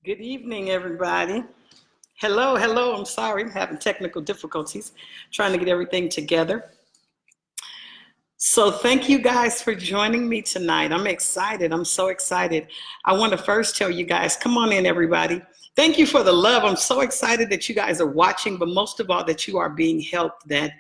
Good evening, everybody. Hello, hello. I'm sorry, I'm having technical difficulties trying to get everything together. So, thank you guys for joining me tonight. I'm excited. I'm so excited. I want to first tell you guys, come on in, everybody. Thank you for the love. I'm so excited that you guys are watching, but most of all, that you are being helped, that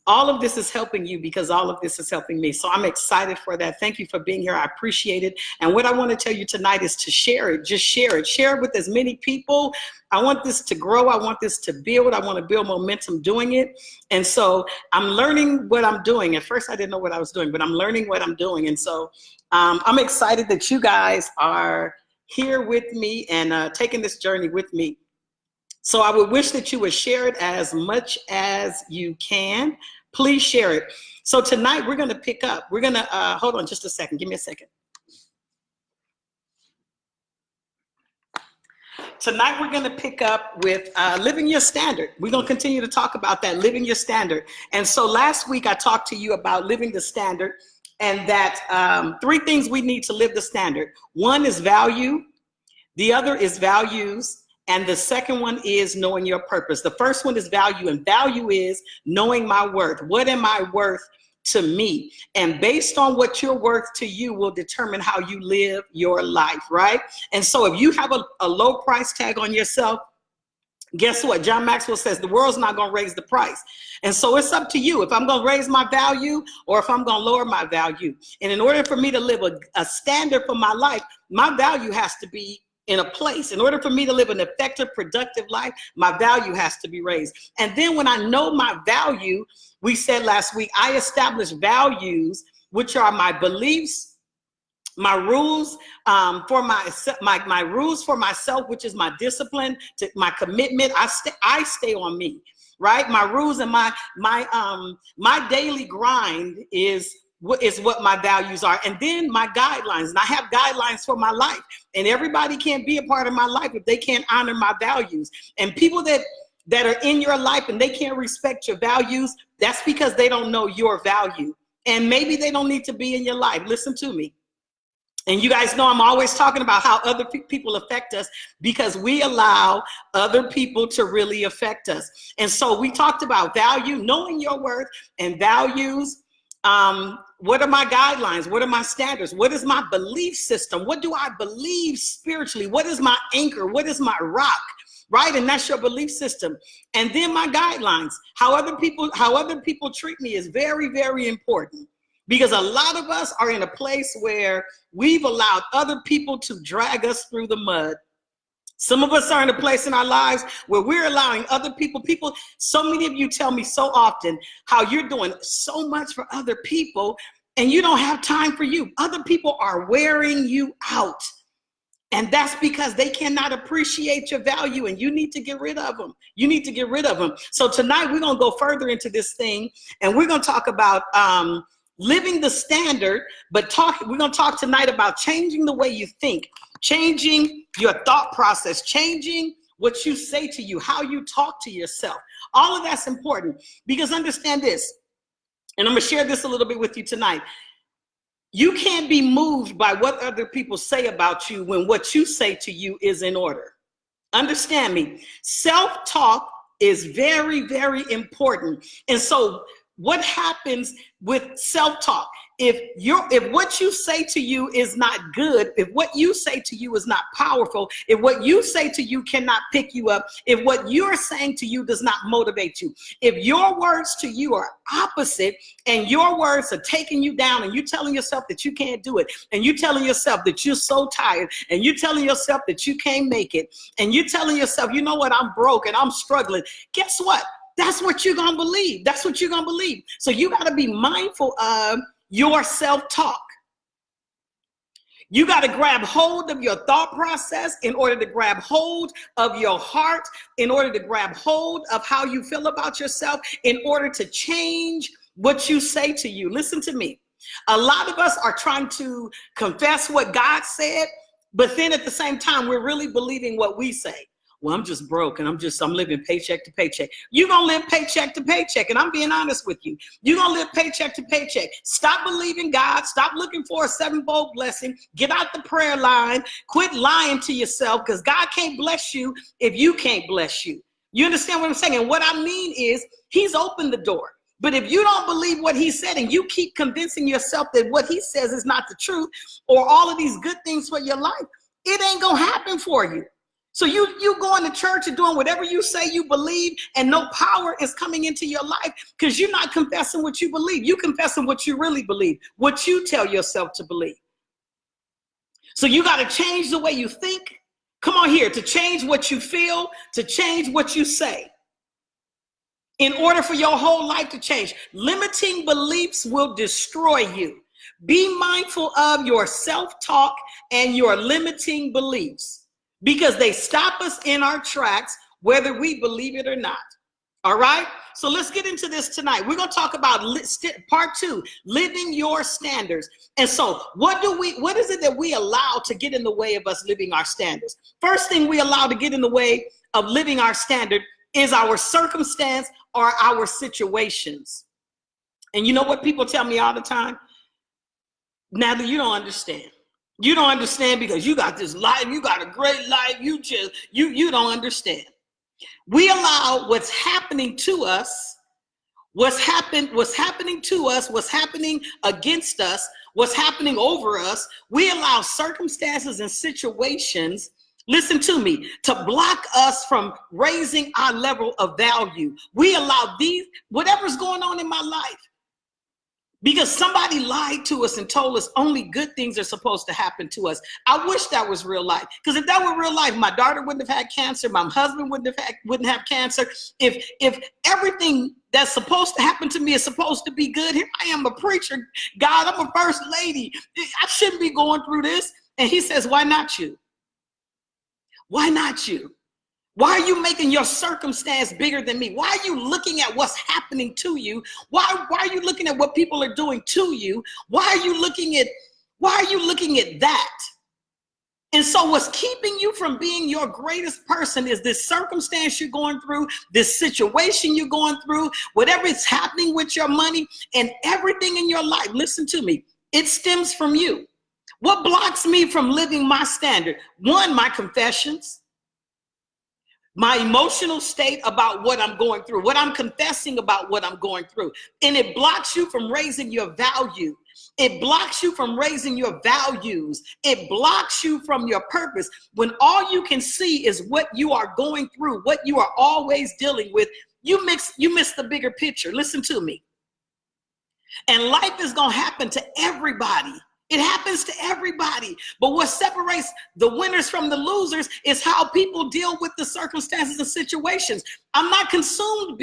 all of this is helping you because all of this is helping me. So I'm excited for that. Thank you for being here. I appreciate it. And what I want to tell you tonight is to share it. Just share it. Share it with as many people. I want this to grow. I want this to build. I want to build momentum doing it. And so I'm learning what I'm doing. At first, I didn't know what I was doing, but I'm learning what I'm doing. And so I'm excited that you guys are here with me and taking this journey with me. So I would wish that you would share it as much as you can. Please share it. So tonight we're going to pick up. We're going to, hold on just a second. Give me a second. Tonight we're going to pick up with living your standard. We're going to continue to talk about that, living your standard. And so last week I talked to you about living the standard and that three things we need to live the standard. One is value. The other is values. And the second one is knowing your purpose. The first one is value, and value is knowing my worth. What am I worth to me? And based on what you're worth to you will determine how you live your life, right? And so if you have a low price tag on yourself, guess what? John Maxwell says the world's not going to raise the price. And so it's up to you if I'm going to raise my value or if I'm going to lower my value. And in order for me to live a standard for my life, my value has to be in a place. In order for me to live an effective, productive life, my value has to be raised. And then when I know my value, we said last week, I establish values, which are my beliefs, my rules my rules for myself, which is my discipline, my commitment. I stay on me, right? My rules and my daily grind is what my values are. And then my guidelines, and I have guidelines for my life, and everybody can't be a part of my life if they can't honor my values. And people that are in your life and they can't respect your values, that's because they don't know your value, and maybe they don't need to be in your life. Listen to me. And you guys know I'm always talking about how other people affect us because we allow other people to really affect us. And so we talked about value, knowing your worth, and values. What are my guidelines? What are my standards? What is my belief system? What do I believe spiritually? What is my anchor? What is my rock? Right? And that's your belief system. And then my guidelines. How other people treat me is very, very important, because a lot of us are in a place where we've allowed other people to drag us through the mud. Some of us are in a place in our lives where we're allowing other people, so many of you tell me so often how you're doing so much for other people and you don't have time for you. Other people are wearing you out. And that's because they cannot appreciate your value, and you need to get rid of them. You need to get rid of them. So tonight we're going to go further into this thing, and we're going to talk about living the standard, but we're going to talk tonight about changing the way you think, changing your thought process, changing what you say to you, how you talk to yourself. All of that's important, because understand this, and I'm going to share this a little bit with you tonight. You can't be moved by what other people say about you when what you say to you is in order. Understand me. Self-talk is very, very important. And so what happens with self-talk? If what you say to you is not good, if what you say to you is not powerful, if what you say to you cannot pick you up, if what you're saying to you does not motivate you, if your words to you are opposite and your words are taking you down, and you're telling yourself that you can't do it, and you're telling yourself that you're so tired, and you're telling yourself that you can't make it, and you're telling yourself, you know what, I'm broke and I'm struggling, guess what? That's what you're going to believe. That's what you're going to believe. So you got to be mindful of your self-talk. You got to grab hold of your thought process in order to grab hold of your heart, in order to grab hold of how you feel about yourself, in order to change what you say to you. Listen to me. A lot of us are trying to confess what God said, but then at the same time, we're really believing what we say. well, I'm just broke and I'm living paycheck to paycheck. You're going to live paycheck to paycheck. And I'm being honest with you. You're going to live paycheck to paycheck. Stop believing God. Stop looking for a sevenfold blessing. Get out the prayer line. Quit lying to yourself, because God can't bless you if you can't bless you. You understand what I'm saying? And what I mean is, he's opened the door. But if you don't believe what he said and you keep convincing yourself that what he says is not the truth, or all of these good things for your life, it ain't going to happen for you. So you going to church and doing whatever you say you believe, and no power is coming into your life because you're not confessing what you believe. You confessing what you really believe, what you tell yourself to believe. So you got to change the way you think. Come on here, to change what you feel, to change what you say, in order for your whole life to change. Limiting beliefs will destroy you. Be mindful of your self-talk and your limiting beliefs, because they stop us in our tracks, whether we believe it or not. All right? So let's get into this tonight. We're going to talk about part 2, living your standards. And so what is it that we allow to get in the way of us living our standards? First thing we allow to get in the way of living our standard is our circumstance or our situations. And you know what people tell me all the time? Natalie, you don't understand. You don't understand because you got this life, you got a great life, you don't understand. We allow what's happening to us, what's happening to us, what's happening against us, what's happening over us, we allow circumstances and situations, listen to me, to block us from raising our level of value. We allow whatever's going on in my life, because somebody lied to us and told us only good things are supposed to happen to us. I wish that was real life. Because if that were real life, my daughter wouldn't have had cancer. My husband wouldn't have cancer. If everything that's supposed to happen to me is supposed to be good, here I am, a preacher. God, I'm a first lady. I shouldn't be going through this. And he says, why not you? Why not you? Why are you making your circumstance bigger than me? Why are you looking at what's happening to you? Why are you looking at what people are doing to you? Why are you looking at that? And so what's keeping you from being your greatest person is this circumstance you're going through, this situation you're going through, whatever is happening with your money and everything in your life. Listen to me. It stems from you. What blocks me from living my standard? One, my confessions. My emotional state about what I'm going through, what I'm confessing about what I'm going through. And it blocks you from raising your value. It blocks you from raising your values. It blocks you from your purpose. When all you can see is what you are going through, what you are always dealing with, you miss the bigger picture. Listen to me. And life is going to happen to everybody. It happens to everybody. But what separates the winners from the losers is how people deal with the circumstances and situations. I'm not consumed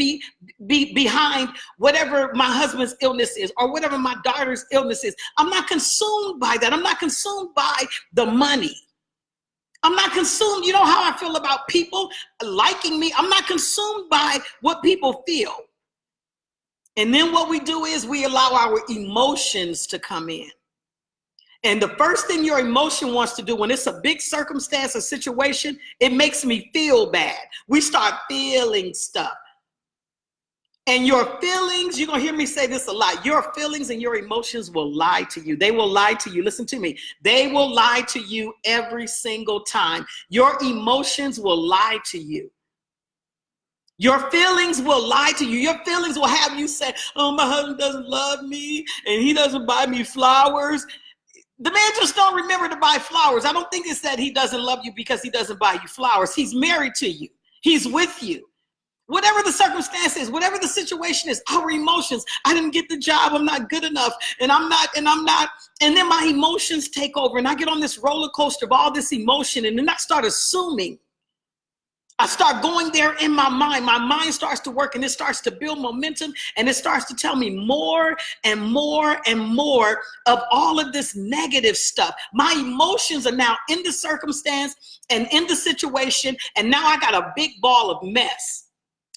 behind whatever my husband's illness is or whatever my daughter's illness is. I'm not consumed by that. I'm not consumed by the money. I'm not consumed. You know how I feel about people liking me? I'm not consumed by what people feel. And then what we do is we allow our emotions to come in. And the first thing your emotion wants to do when it's a big circumstance or situation, it makes me feel bad. We start feeling stuff. And your feelings, you're going to hear me say this a lot, your feelings and your emotions will lie to you. They will lie to you. Listen to me. They will lie to you every single time. Your emotions will lie to you. Your feelings will lie to you. Your feelings will have you say, oh, my husband doesn't love me and he doesn't buy me flowers. The man just don't remember to buy flowers. I don't think it's that he doesn't love you because he doesn't buy you flowers. He's married to you. He's with you. Whatever the circumstance is, whatever the situation is, our emotions, I didn't get the job, I'm not good enough, and I'm not, and then my emotions take over and I get on this roller coaster of all this emotion, and then I start assuming. I start going there in my mind starts to work and it starts to build momentum and it starts to tell me more and more and more of all of this negative stuff. My emotions are now in the circumstance and in the situation, and now I got a big ball of mess,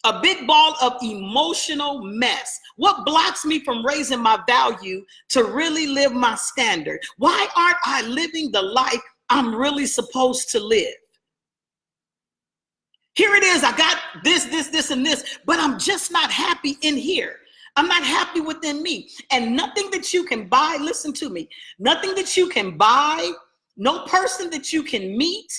a big ball of emotional mess. What blocks me from raising my value to really live my standard? Why aren't I living the life I'm really supposed to live? Here it is. I got this, and this, but I'm just not happy in here. I'm not happy within me. And nothing that you can buy, listen to me, nothing that you can buy, no person that you can meet,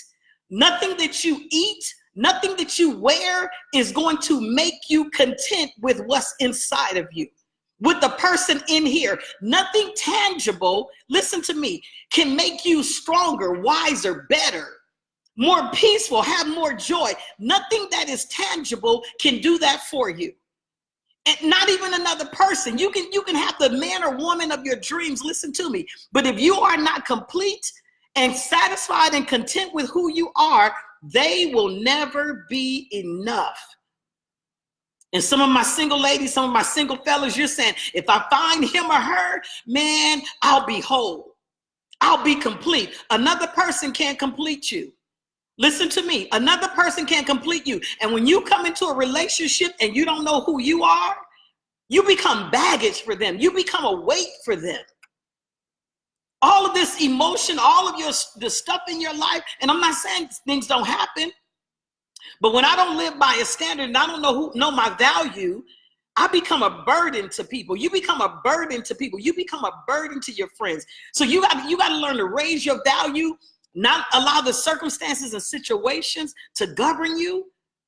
nothing that you eat, nothing that you wear is going to make you content with what's inside of you, with the person in here. Nothing tangible, listen to me, can make you stronger, wiser, better, more peaceful, have more joy. Nothing that is tangible can do that for you. And not even another person. You can have the man or woman of your dreams, listen to me. But if you are not complete and satisfied and content with who you are, they will never be enough. And some of my single ladies, some of my single fellas, you're saying, if I find him or her, man, I'll be whole. I'll be complete. Another person can't complete you. Listen to me. Another person can't complete you. And when you come into a relationship and you don't know who you are, you become baggage for them. You become a weight for them. All of this emotion, all of the stuff in your life, and I'm not saying things don't happen, but when I don't live by a standard and I don't know my value, I become a burden to people. You become a burden to people. You become a burden to your friends. So you got to learn to raise your value, not allow the circumstances and situations to govern you.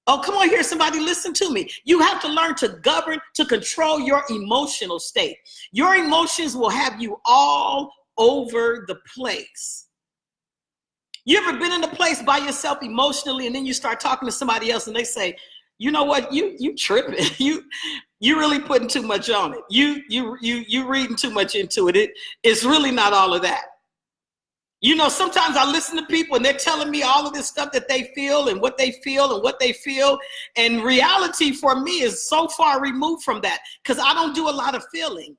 Oh, come on here, somebody, listen to me. You have to learn to govern, to control your emotional state. Your emotions will have you all over the place. You ever been in a place by yourself emotionally and then you start talking to somebody else and they say, you know what, you tripping. You really putting too much on it. You reading too much into it. It's really not all of that. You know, sometimes I listen to people and they're telling me all of this stuff that they feel and what they feel and what they feel. And reality for me is so far removed from that because I don't do a lot of feeling.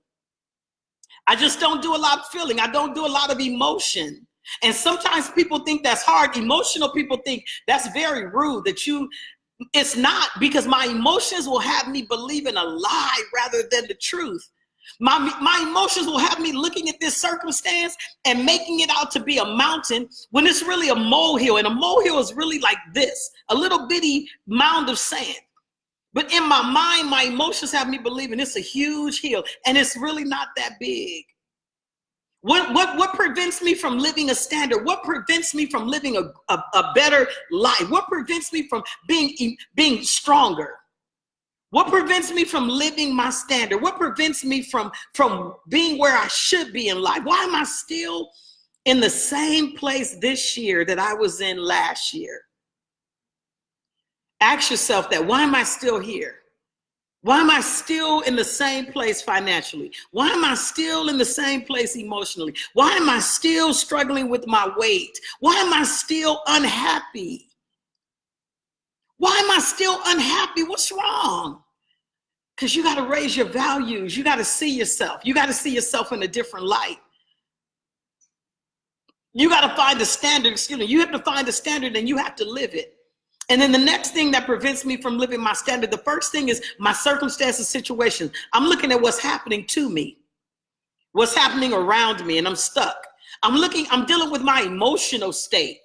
I just don't do a lot of feeling. I don't do a lot of emotion. And sometimes people think that's hard. Emotional people think that's very rude, it's not, because my emotions will have me believe in a lie rather than the truth. My emotions will have me looking at this circumstance and making it out to be a mountain when it's really a molehill. And a molehill is really like this, a little bitty mound of sand. But in my mind, my emotions have me believing it's a huge hill and it's really not that big. What prevents me from living a standard? What prevents me from living a better life? What prevents me from being stronger? What prevents me from living my standard? What prevents me from being where I should be in life? Why am I still in the same place this year that I was in last year? Ask yourself that. Why am I still here? Why am I still in the same place financially? Why am I still in the same place emotionally? Why am I still struggling with my weight? Why am I still unhappy? Why am I still unhappy? What's wrong? Because you got to raise your values. You got to see yourself. You got to see yourself in a different light. You got to find a standard. You have to find a standard and you have to live it. And then the next thing that prevents me from living my standard, the first thing is my circumstances, situations. I'm looking at what's happening to me, what's happening around me, and I'm stuck. I'm dealing with my emotional state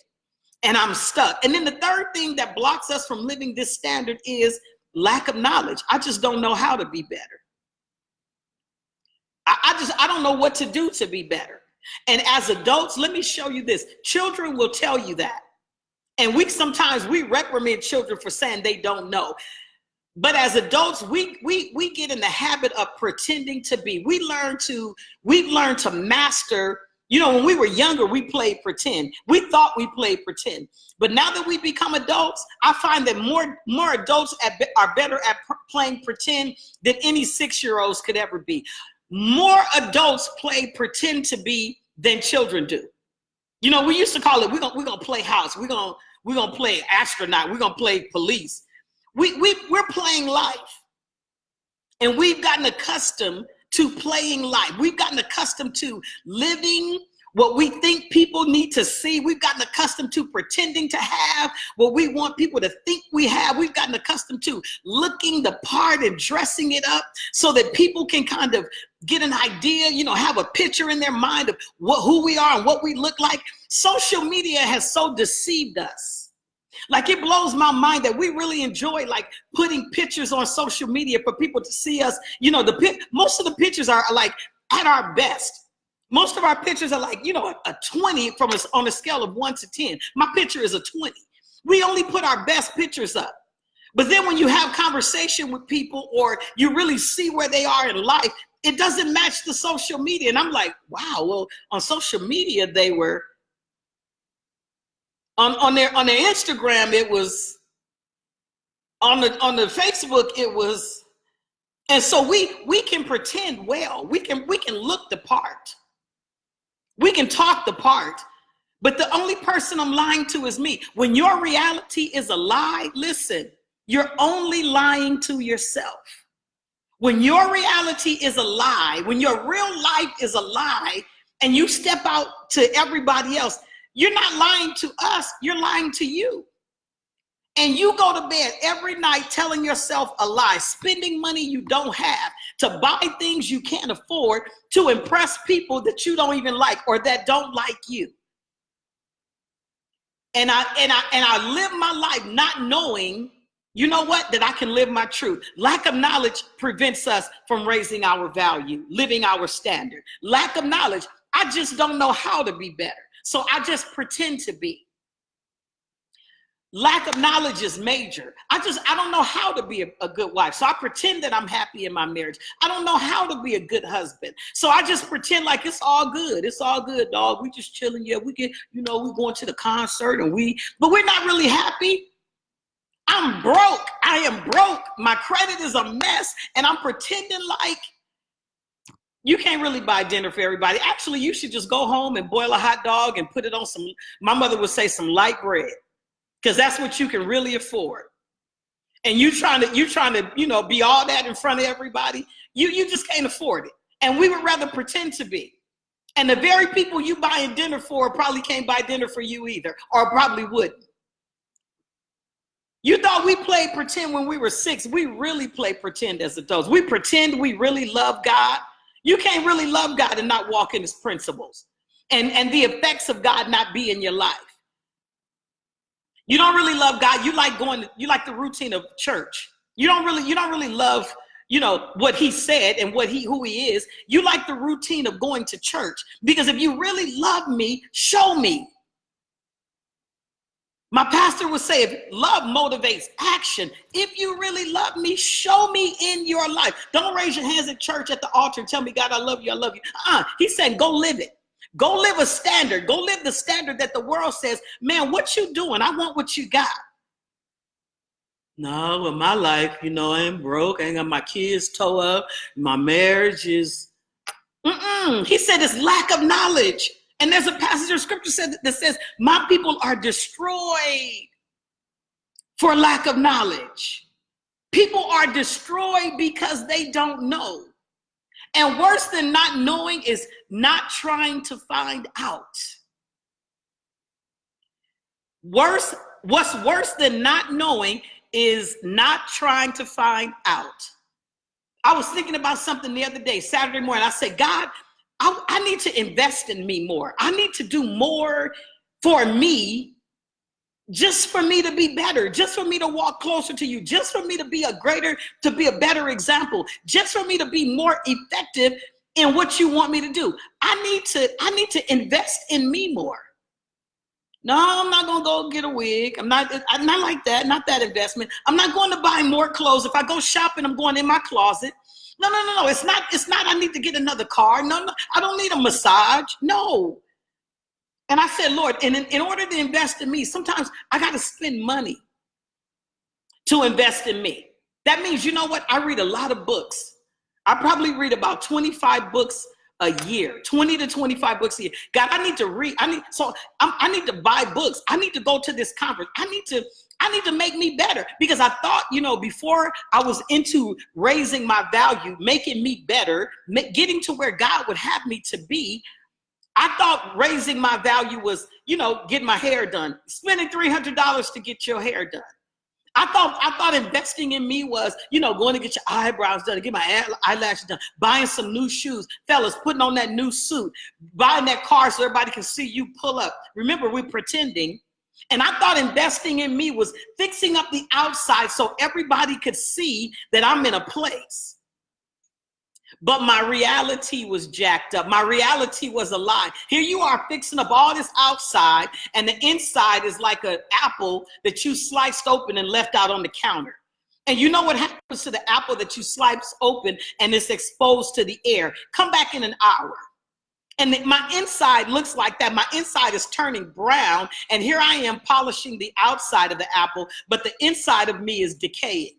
and I'm stuck. And then the third thing that blocks us from living this standard is lack of knowledge. I just don't know how to be better. I don't know what to do to be better. And as adults, let me show you this. Children will tell you that. And sometimes we reprimand children for saying they don't know. But as adults, we get in the habit of pretending to be. We've learned to master. You know, when we were younger, we played pretend. We thought we played pretend. But now that we become adults, I find that more adults are better at playing pretend than any 6-year-olds could ever be. More adults play pretend to be than children do. You know, we used to call it, we're gonna play house. We're gonna play astronaut. We're gonna play police. We're playing life. And we've gotten accustomed to playing life. We've gotten accustomed to living what we think people need to see. We've gotten accustomed to pretending to have what we want people to think we have. We've gotten accustomed to looking the part and dressing it up so that people can kind of get an idea, you know, have a picture in their mind of who we are and what we look like. Social media has so deceived us. Like, it blows my mind that we really enjoy like putting pictures on social media for people to see us. You know, most of the pictures are like at our best. Most of our pictures are like, you know, a 20 from us on a scale of 1 to 10. My picture is a 20. We only put our best pictures up. But then when you have conversation with people or you really see where they are in life, it doesn't match the social media. And I'm like, wow, well, on social media, they were on their Instagram, it was on the Facebook, it was. And so we can pretend well. We can look the part. We can talk the part. But the only person I'm lying to is me. When your reality is a lie, listen, you're only lying to yourself. When your reality is a lie, when your real life is a lie, and you step out to everybody else, you're not lying to us, you're lying to you. And you go to bed every night telling yourself a lie, spending money you don't have to buy things you can't afford to impress people that you don't even like or that don't like you. And I live my life not knowing, you know what, that I can live my truth. Lack of knowledge prevents us from raising our value, living our standard. Lack of knowledge, I just don't know how to be better. So I just pretend to be. Lack of knowledge is major. I don't know how to be a good wife. So I pretend that I'm happy in my marriage. I don't know how to be a good husband. So I just pretend like it's all good. It's all good, dog. We just chilling. Yeah, we get, you know, we going to the concert but we're not really happy. I'm broke. I am broke. My credit is a mess. And I'm pretending like you can't really buy dinner for everybody. Actually, you should just go home and boil a hot dog and put it on some, my mother would say, some light bread. Because that's what you can really afford. And you trying to, you know, be all that in front of everybody. You just can't afford it. And we would rather pretend to be. And the very people you buying dinner for probably can't buy dinner for you either, or probably wouldn't. You thought we played pretend when we were 6. We really play pretend as adults. We pretend we really love God. You can't really love God and not walk in his principles and the effects of God not be in your life. You don't really love God. You like the routine of church. You don't really love, you know, what he said and who he is. You like the routine of going to church, because if you really love me, show me. My pastor would say, if love motivates action, if you really love me, show me in your life. Don't raise your hands at church at the altar and tell me, God, I love you, I love you. He said, go live it. Go live a standard. Go live the standard that the world says, man, what you doing? I want what you got. No, in my life, you know, I am broke. I ain't got my kids toe up. My marriage is, He said it's lack of knowledge. And there's a passage of scripture that says, my people are destroyed for lack of knowledge. People are destroyed because they don't know. And worse than not knowing is not trying to find out. What's worse than not knowing is not trying to find out. I was thinking about something the other day, Saturday morning. I said, God, I need to invest in me more. I need to do more for me, just for me to be better, just for me to walk closer to you, just for me to be a better example, just for me to be more effective in what you want me to do. I need to invest in me more. No, I'm not going to go get a wig. I'm not like that. Not that investment. I'm not going to buy more clothes. If I go shopping, I'm going in my closet. No. It's not, I need to get another car. No, I don't need a massage. No. And I said, Lord, in order to invest in me, sometimes I got to spend money to invest in me. That means, you know what? I read a lot of books. I probably read about 25 books a year, 20 to 25 books a year. God, I need to read. I need to buy books. I need to go to this conference. I need to make me better, because I thought, you know, before I was into raising my value, making me better, getting to where God would have me to be, I thought raising my value was, you know, getting my hair done, spending $300 to get your hair done. I thought investing in me was, you know, going to get your eyebrows done, get my eyelashes done, buying some new shoes, fellas, putting on that new suit, buying that car so everybody can see you pull up. Remember, we're pretending. And I thought investing in me was fixing up the outside so everybody could see that I'm in a place. But my reality was jacked up. My reality was a lie. Here you are fixing up all this outside, and the inside is like an apple that you sliced open and left out on the counter. And you know what happens to the apple that you slice open and it's exposed to the air? Come back in an hour. And my inside looks like that. My inside is turning brown, and here I am polishing the outside of the apple, but the inside of me is decaying.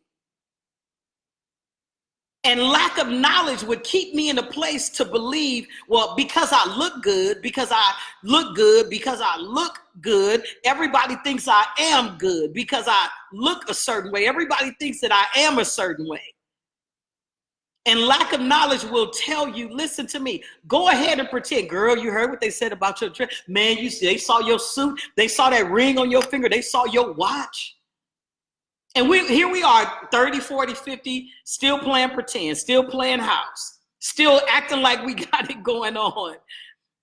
And lack of knowledge would keep me in a place to believe, well, because I look good, everybody thinks I am good. Because I look a certain way, everybody thinks that I am a certain way. And lack of knowledge will tell you, listen to me, go ahead and pretend. Girl, you heard what they said about your dress. Man, they saw your suit. They saw that ring on your finger. They saw your watch. And here we are, 30, 40, 50, still playing pretend, still playing house, still acting like we got it going on.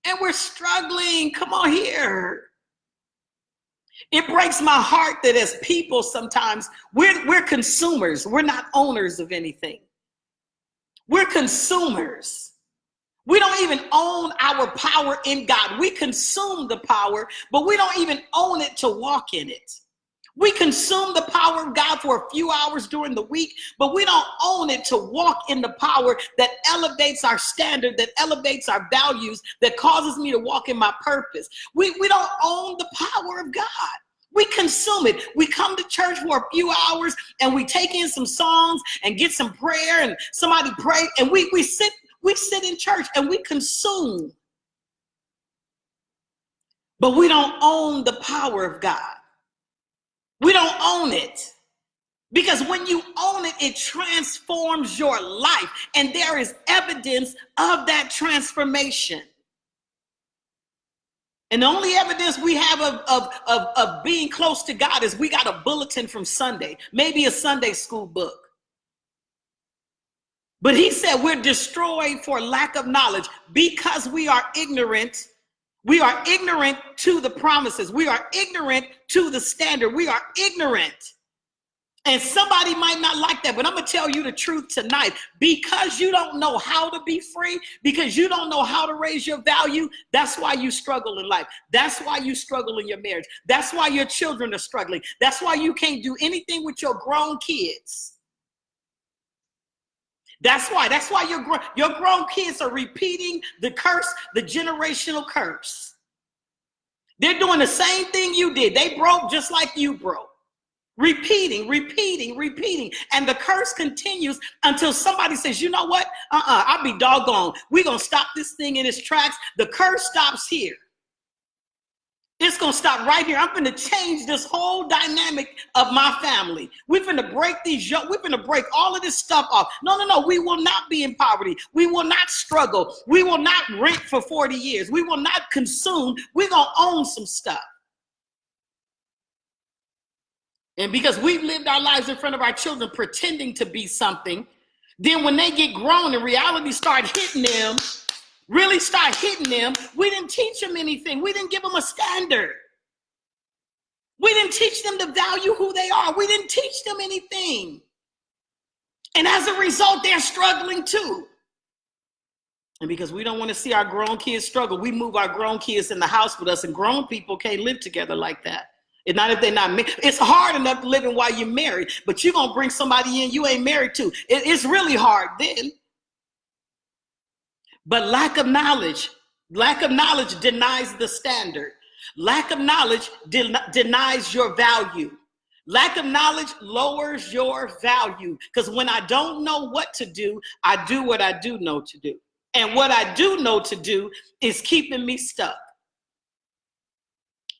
And we're struggling. Come on here. It breaks my heart that as people sometimes, we're consumers. We're not owners of anything. We're consumers. We don't even own our power in God. We consume the power, but we don't even own it to walk in it. We consume the power of God for a few hours during the week, but we don't own it to walk in the power that elevates our standard, that elevates our values, that causes me to walk in my purpose. We don't own the power of God. We consume it. We come to church for a few hours and we take in some songs and get some prayer and somebody pray, and we sit in church and we consume. But we don't own the power of God. We don't own it. Because when you own it, it transforms your life. And there is evidence of that transformation. And the only evidence we have of being close to God is we got a bulletin from Sunday, maybe a Sunday school book. But he said we're destroyed for lack of knowledge because we are ignorant. We are ignorant to the promises. We are ignorant to the standard. We are ignorant. And somebody might not like that, but I'm going to tell you the truth tonight. Because you don't know how to be free, because you don't know how to raise your value, that's why you struggle in life. That's why you struggle in your marriage. That's why your children are struggling. That's why you can't do anything with your grown kids. That's why your grown kids are repeating the curse, the generational curse. They're doing the same thing you did. They broke just like you broke. Repeating. And the curse continues until somebody says, you know what? I'll be doggone. We're going to stop this thing in its tracks. The curse stops here. It's going to stop right here. I'm going to change this whole dynamic of my family. We're going to break these yokes. We're going to break all of this stuff off. No. We will not be in poverty. We will not struggle. We will not rent for 40 years. We will not consume. We're going to own some stuff. And because we've lived our lives in front of our children pretending to be something, then when they get grown and reality really start hitting them, we didn't teach them anything. We didn't give them a standard. We didn't teach them to value who they are. We didn't teach them anything. And as a result, they're struggling too. And because we don't want to see our grown kids struggle, we move our grown kids in the house with us, and grown people can't live together like that. And not if they're not married. It's hard enough living while you're married, but you're going to bring somebody in you ain't married to. It's really hard then. But lack of knowledge denies the standard. Lack of knowledge denies your value. Lack of knowledge lowers your value. Because when I don't know what to do, I do what I do know to do. And what I do know to do is keeping me stuck.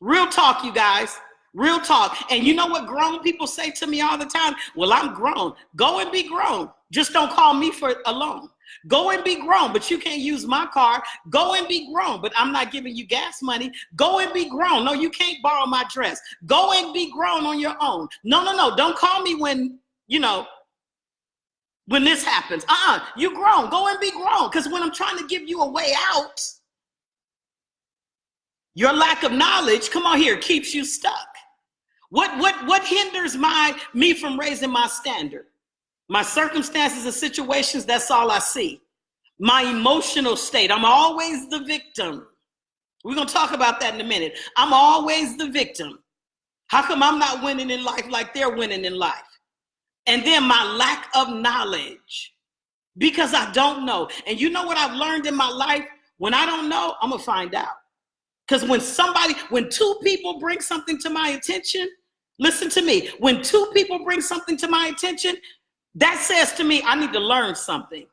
Real talk, you guys. Real talk. And you know what grown people say to me all the time? Well, I'm grown. Go and be grown. Just don't call me for a loan. Go and be grown, but you can't use my car. Go and be grown, but I'm not giving you gas money. Go and be grown. No, you can't borrow my dress. Go and be grown on your own. No. Don't call me when this happens. You grown. Go and be grown. Because when I'm trying to give you a way out, Your lack of knowledge, come on here, keeps you stuck. What hinders me from raising my standard? My circumstances and situations, that's all I see. My emotional state, I'm always the victim. We're going to talk about that in a minute. I'm always the victim. How come I'm not winning in life like they're winning in life? And then my lack of knowledge, because I don't know. And you know what I've learned in my life? When I don't know, I'm going to find out. Because when two people bring something to my attention, listen to me. When two people bring something to my attention, that says to me, I need to learn something.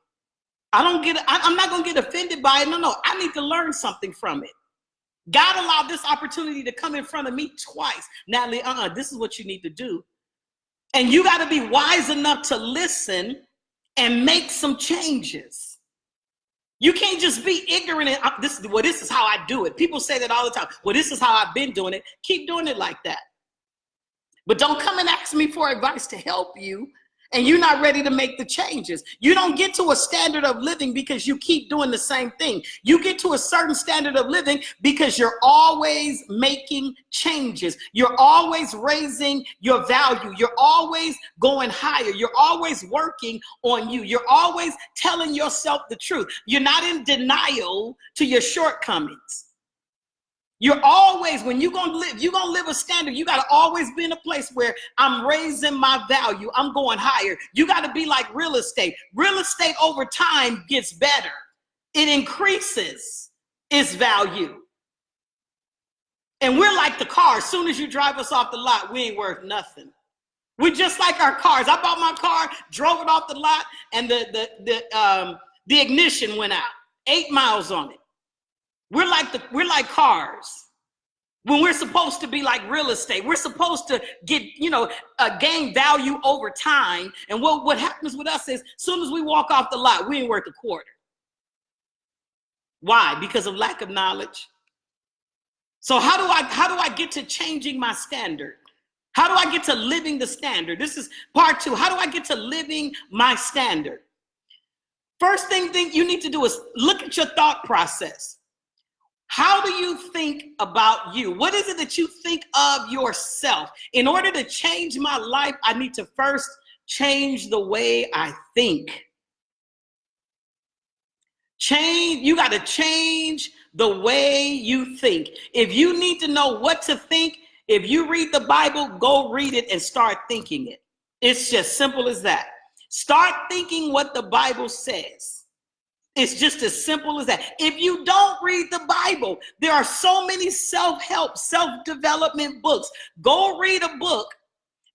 I'm not going to get offended by it. No, I need to learn something from it. God allowed this opportunity to come in front of me twice. Natalie, this is what you need to do. And you got to be wise enough to listen and make some changes. You can't just be ignorant and this is how I do it. People say that all the time. Well, this is how I've been doing it. Keep doing it like that. But don't come and ask me for advice to help you and you're not ready to make the changes. You don't get to a standard of living because you keep doing the same thing. You get to a certain standard of living because you're always making changes. You're always raising your value. You're always going higher. You're always working on you. You're always telling yourself the truth. You're not in denial to your shortcomings. You're always, when you're going to live a standard, you got to always be in a place where I'm raising my value. I'm going higher. You got to be like real estate. Real estate over time gets better. It increases its value. And we're like the car. As soon as you drive us off the lot, we ain't worth nothing. We're just like our cars. I bought my car, drove it off the lot, and the ignition went out. 8 miles on it. We're like cars when we're supposed to be like real estate. We're supposed to get, gain value over time. And what happens with us is as soon as we walk off the lot, we ain't worth a quarter. Why? Because of lack of knowledge. So how do I get to changing my standard? How do I get to living the standard? This is part 2. How do I get to living my standard? First thing you need to do is look at your thought process. How do you think about you? What is it that you think of yourself? In order to change my life, I need to first change the way I think. You got to change the way you think. If you need to know what to think, if you read the Bible, go read it and start thinking it. It's just simple as that. Start thinking what the Bible says. It's just as simple as that. If you don't read the Bible, there are so many self-help, self-development books. Go read a book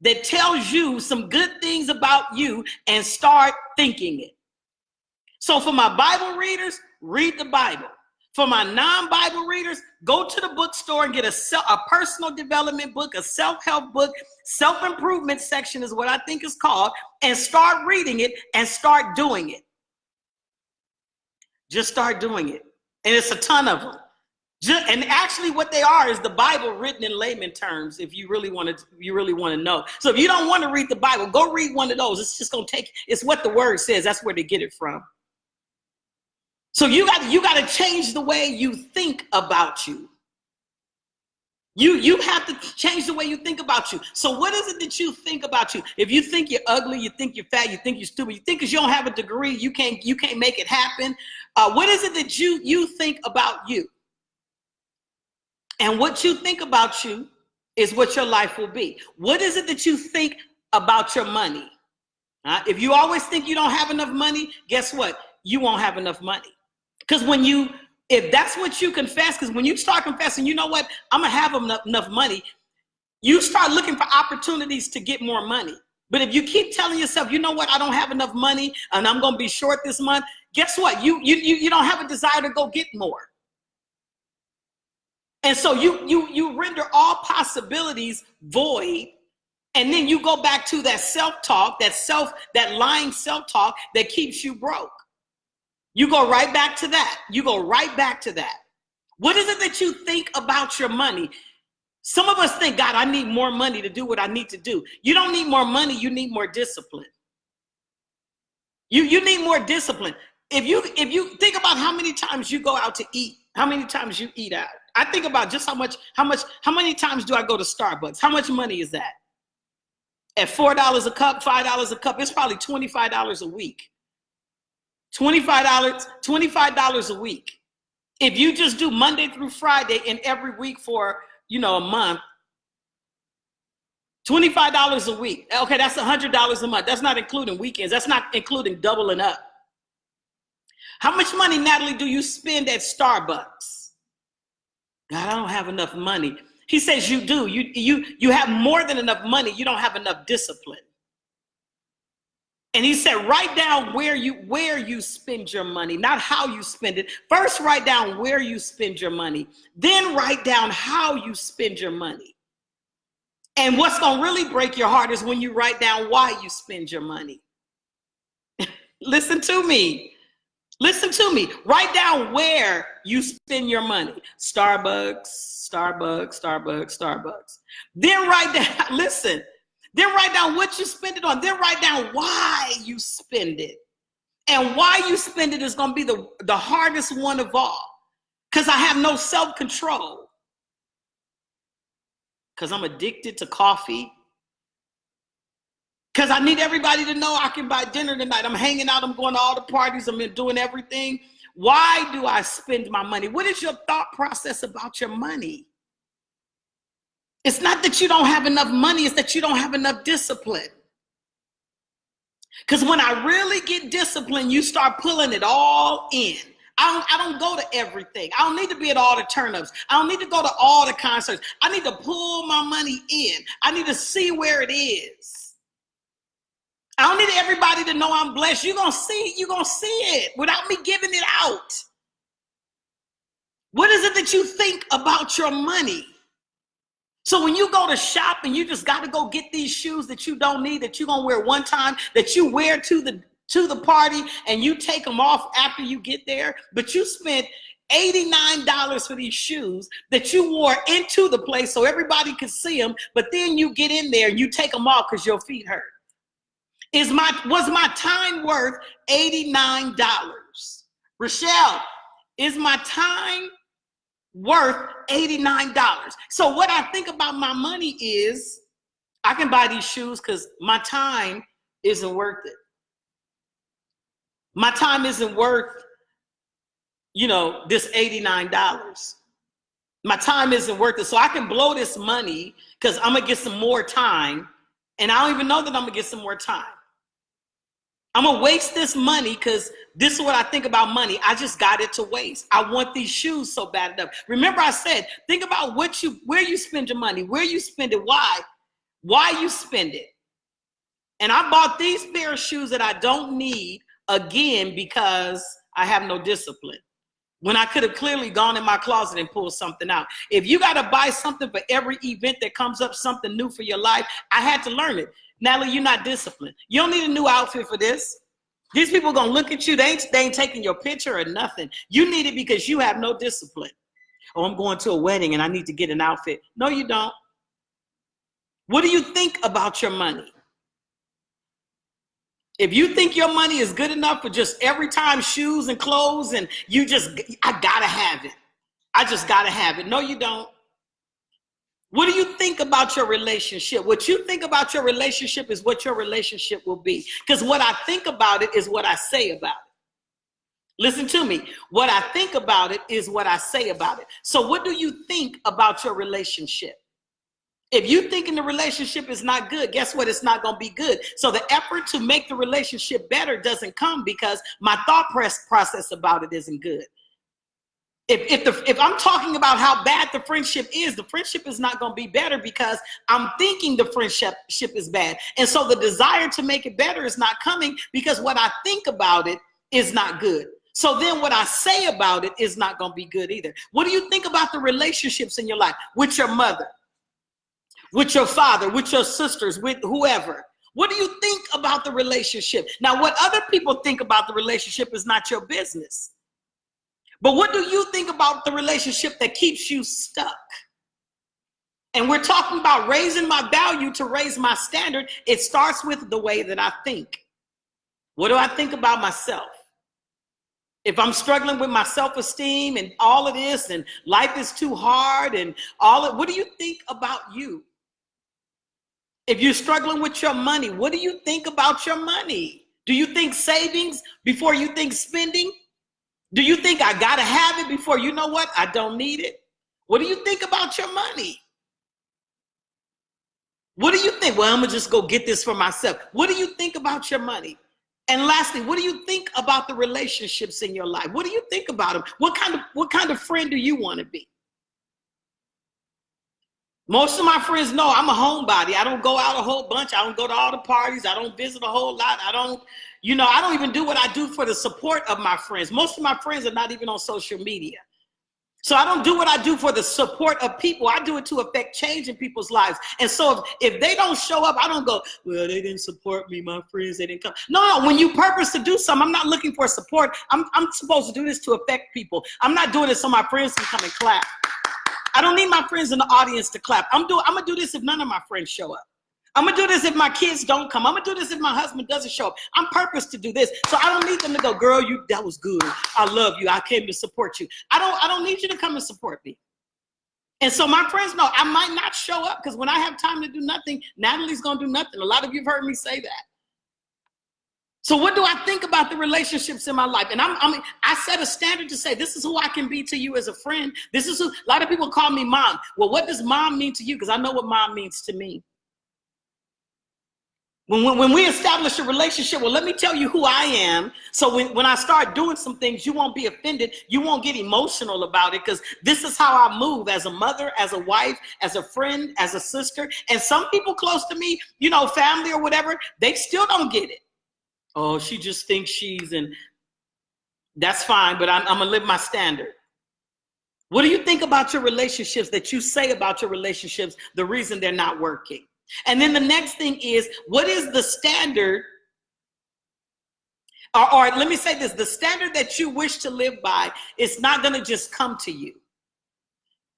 that tells you some good things about you and start thinking it. So for my Bible readers, read the Bible. For my non-Bible readers, go to the bookstore and get a personal development book, a self-help book, self-improvement section is what I think it's called, and start reading it and start doing it. Just start doing it. And it's a ton of them. And actually what they are is the Bible written in layman terms, if you really want to know. So if you don't want to read the Bible, go read one of those. It's just going to it's what the word says. That's where they get it from. So you got to change the way you think about you. You have to change the way you think about you. So what is it that you think about you? If you think you're ugly, you think you're fat, you think you're stupid, you think because you don't have a degree, you can't make it happen. What is it that you think about you? And what you think about you is what your life will be. What is it that you think about your money? If you always think you don't have enough money, guess what? You won't have enough money. Because if that's what you confess, because when you start confessing, you know what, I'm going to have enough money, you start looking for opportunities to get more money. But if you keep telling yourself, you know what, I don't have enough money and I'm going to be short this month, guess what? You don't have a desire to go get more. And so you render all possibilities void. And then you go back to that self-talk, that lying self-talk that keeps you broke. You go right back to that. What is it that you think about your money? Some of us think, God, I need more money to do what I need to do. You don't need more money. You need more discipline. You need more discipline. If you think about how many times you go out to eat How many times you eat out? I think about just how many times do I go to Starbucks? How much money is that? At $4 a cup, $5 a cup, it's probably $25 a week. $25 a week. If you just do Monday through Friday and every week for, a month, $25 a week. Okay, that's $100 a month. That's not including weekends. That's not including doubling up. How much money, Natalie, do you spend at Starbucks? God, I don't have enough money. He says you do. You have more than enough money. You don't have enough discipline. And he said, write down where you spend your money, not how you spend it. First, write down where you spend your money. Then write down how you spend your money. And what's going to really break your heart is when you write down why you spend your money. Listen to me. Listen to me. Write down where you spend your money. Starbucks, Starbucks, Starbucks, Starbucks. Then write down, listen. Then write down what you spend it on. Then write down why you spend it. And why you spend it is going to be the hardest one of all. Because I have no self-control. Because I'm addicted to coffee. Because I need everybody to know I can buy dinner tonight. I'm hanging out. I'm going to all the parties. I'm doing everything. Why do I spend my money? What is your thought process about your money? It's not that you don't have enough money. It's that you don't have enough discipline. Because when I really get disciplined, you start pulling it all in. I don't go to everything. I don't need to be at all the turn-ups. I don't need to go to all the concerts. I need to pull my money in. I need to see where it is. I don't need everybody to know I'm blessed. You're gonna see it without me giving it out. What is it that you think about your money? So when you go to shop and you just got to go get these shoes that you don't need, that you're gonna wear one time, that you wear to the party, and you take them off after you get there, but you spent $89 for these shoes that you wore into the place so everybody could see them, but then you get in there and you take them off because your feet hurt. Was my time worth $89? Rochelle, is my time worth $89? So what I think about my money is I can buy these shoes because my time isn't worth it. My time isn't worth, this $89. My time isn't worth it. So I can blow this money because I'm going to get some more time. And I don't even know that I'm going to get some more time. I'm going to waste this money because this is what I think about money. I just got it to waste. I want these shoes so bad enough. Remember I said, think about where you spend your money, where you spend it, why you spend it. And I bought these pair of shoes that I don't need again because I have no discipline. When I could have clearly gone in my closet and pulled something out. If you got to buy something for every event that comes up, something new for your life, I had to learn it. Natalie, you're not disciplined. You don't need a new outfit for this. These people are going to look at you. They ain't taking your picture or nothing. You need it because you have no discipline. Oh, I'm going to a wedding and I need to get an outfit. No, you don't. What do you think about your money? If you think your money is good enough for just every time shoes and clothes and I gotta have it. I just gotta have it. No, you don't. What do you think about your relationship? What you think about your relationship is what your relationship will be. Because what I think about it is what I say about it. Listen to me. What I think about it is what I say about it. So what do you think about your relationship? If you thinking the relationship is not good, guess what? It's not going to be good. So the effort to make the relationship better doesn't come because my thought process about it isn't good. If I'm talking about how bad the friendship is not going to be better because I'm thinking the friendship is bad. And so the desire to make it better is not coming because what I think about it is not good. So then what I say about it is not going to be good either. What do you think about the relationships in your life with your mother, with your father, with your sisters, with whoever? What do you think about the relationship? Now, what other people think about the relationship is not your business. But what do you think about the relationship that keeps you stuck? And we're talking about raising my value to raise my standard. It starts with the way that I think. What do I think about myself? if I'm struggling with my self-esteem and all of this and life is too hard and all of, what do you think about you? If you're struggling with your money, what do you think about your money? Do you think savings before you think spending? Do you think I gotta have it before you know what? I don't need it. What do you think about your money? What do you think? Well, I'm gonna just go get this for myself. What do you think about your money? And lastly, what do you think about the relationships in your life? What do you think about them? What kind of friend do you want to be? Most of my friends know I'm a homebody. I don't go out a whole bunch. I don't go to all the parties. I don't visit a whole lot. I don't even do what I do for the support of my friends. Most of my friends are not even on social media. So I don't do what I do for the support of people. I do it to affect change in people's lives. And so if they don't show up, I don't go, well, they didn't support me, my friends, they didn't come. No, when you purpose to do something, I'm not looking for support. I'm supposed to do this to affect people. I'm not doing this so my friends can come and clap. I don't need my friends in the audience to clap. I'm gonna do this if none of my friends show up. I'm gonna do this if my kids don't come. I'm gonna do this if my husband doesn't show up. I'm purposed to do this. So I don't need them to go, girl, that was good. I love you. I came to support you. I don't need you to come and support me. And so my friends know I might not show up because when I have time to do nothing, Natalie's gonna do nothing. A lot of you have heard me say that. So what do I think about the relationships in my life? And I set a standard to say, this is who I can be to you as a friend. This is who, a lot of people call me mom. Well, what does mom mean to you? Because I know what mom means to me. When we establish a relationship, well, let me tell you who I am. So when I start doing some things, you won't be offended. You won't get emotional about it because this is how I move as a mother, as a wife, as a friend, as a sister. And some people close to me, family or whatever, they still don't get it. Oh, she just thinks and that's fine, but I'm gonna live my standard. What do you think about your relationships that you say about your relationships, the reason they're not working? And then the next thing is, what is the standard? Or let me say this, the standard that you wish to live by, it's not gonna just come to you.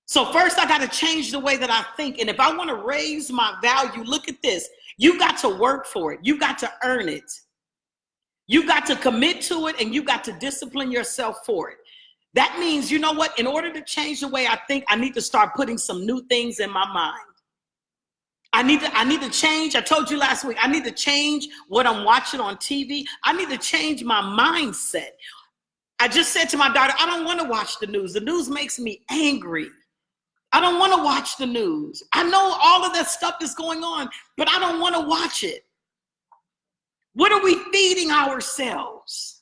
So first I gotta change the way that I think. And if I wanna raise my value, look at this. You got to work for it. You got to earn it. You got to commit to it and you got to discipline yourself for it. That means, you know what? In order to change the way I think, I need to start putting some new things in my mind. I need to change. I told you last week, I need to change what I'm watching on TV. I need to change my mindset. I just said to my daughter, I don't want to watch the news. The news makes me angry. I don't want to watch the news. I know all of that stuff is going on, but I don't want to watch it. What are we feeding ourselves?